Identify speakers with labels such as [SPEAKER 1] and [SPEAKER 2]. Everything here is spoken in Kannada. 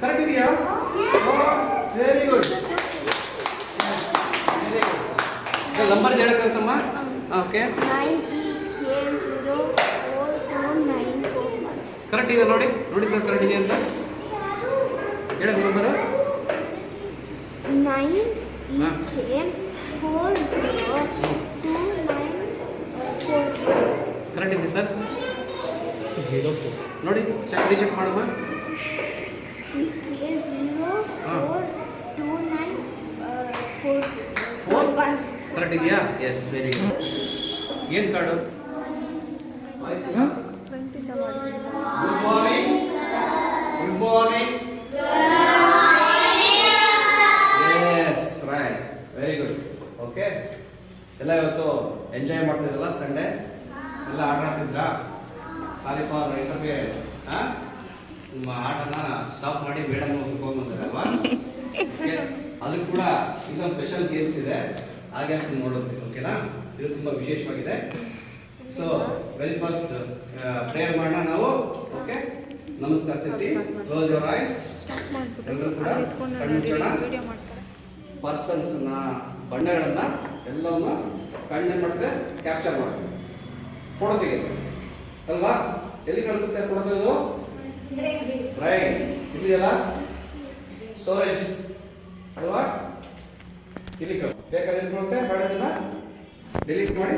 [SPEAKER 1] ಕರೆಕ್ಟ್ ಇದೆಯಾ? Very good. ನಂಬರ್ ಹೇಳಕ್ಕಾಗತ್ತಮ್ಮ? ಓಕೆ. ಕರೆಕ್ಟ್ ಇದೆ ನೋಡಿ ಸರ್, ಕರೆಕ್ಟ್ ಇದೆ ಅಂತ ಹೇಳಿ ನಂಬರು.
[SPEAKER 2] 9EK402944.
[SPEAKER 1] ಕರೆಕ್ಟ್ ಇದೆ ಸರ್. ನೋಡಿ ಚೆಕ್ ಮಾಡಮ್ಮ.
[SPEAKER 2] EK042944.
[SPEAKER 1] ಕರೆಕ್ಟ್ ಇದೆಯಾ? Yes, very good. ಏನು card? Good morning. Good morning. Yes, right, very good. Okay, ಎಲ್ಲ ಇವತ್ತು ಎಂಜಾಯ್ ಮಾಡ್ತಿದ್ರಲ್ಲ ಸಂಡೇ? ಎಲ್ಲ ಆಟ ಆಡ್ತಿದ್ರಾ? Sorry for interference. ನಿಮ್ಮ ಆಟನ ಸ್ಟಾಪ್ ಮಾಡಿ ಮೇಡಮ್ ಹೋಗ್ಕೊಂಡು ಬಂದಿರಲ್ವಾ? ಓಕೆ, ಅದು ಕೂಡ ಇನ್ನೊಂದು ಸ್ಪೆಷಲ್ ಗೇಮ್ಸ್ ಇದೆ, ಹಾಗೆ ನೋಡೋದು. ಓಕೆನಾ? ಇದು ತುಂಬ ವಿಶೇಷವಾಗಿದೆ. ಸೊ ವೆರಿ ಫಸ್ಟ್ ಪ್ರೇಯರ್ ಮಾಡೋಣ ನಾವು. ಓಕೆ, ನಮಸ್ಕಾರ ತಿರ್ತಿ. Close your eyes. ಎಲ್ಲರೂ ಕೂಡ ಕಣ್ಣು ಪರ್ಸನ್ಸ್ನ ಬಣ್ಣಗಳನ್ನ ಎಲ್ಲವನ್ನ ಕಣ್ಣೇನು ಮಾಡುತ್ತೆ, ಕ್ಯಾಪ್ಚರ್ ಮಾಡುತ್ತೆ, ಫೋಟೋ ತೆಗೆಯುತ್ತೆ ಅಲ್ವಾ? ಎಲ್ಲಿ ಕಳಿಸುತ್ತೆ ಫೋಟೋ ತೆಗೆದು? ರೈಟ್, ಇದೆಯಲ್ಲ ಸ್ಟೋರೇಜ್ ಅಲ್ವಾ? ಇಲ್ಲಿ ಕಳಿಸುತ್ತೆ. ಬೇಕಾದ್ರೆ ಇಟ್ಕೊಳುತ್ತೆ, ಬೇಡದನ್ನ ಡಿಲೀಟ್ ಮಾಡಿ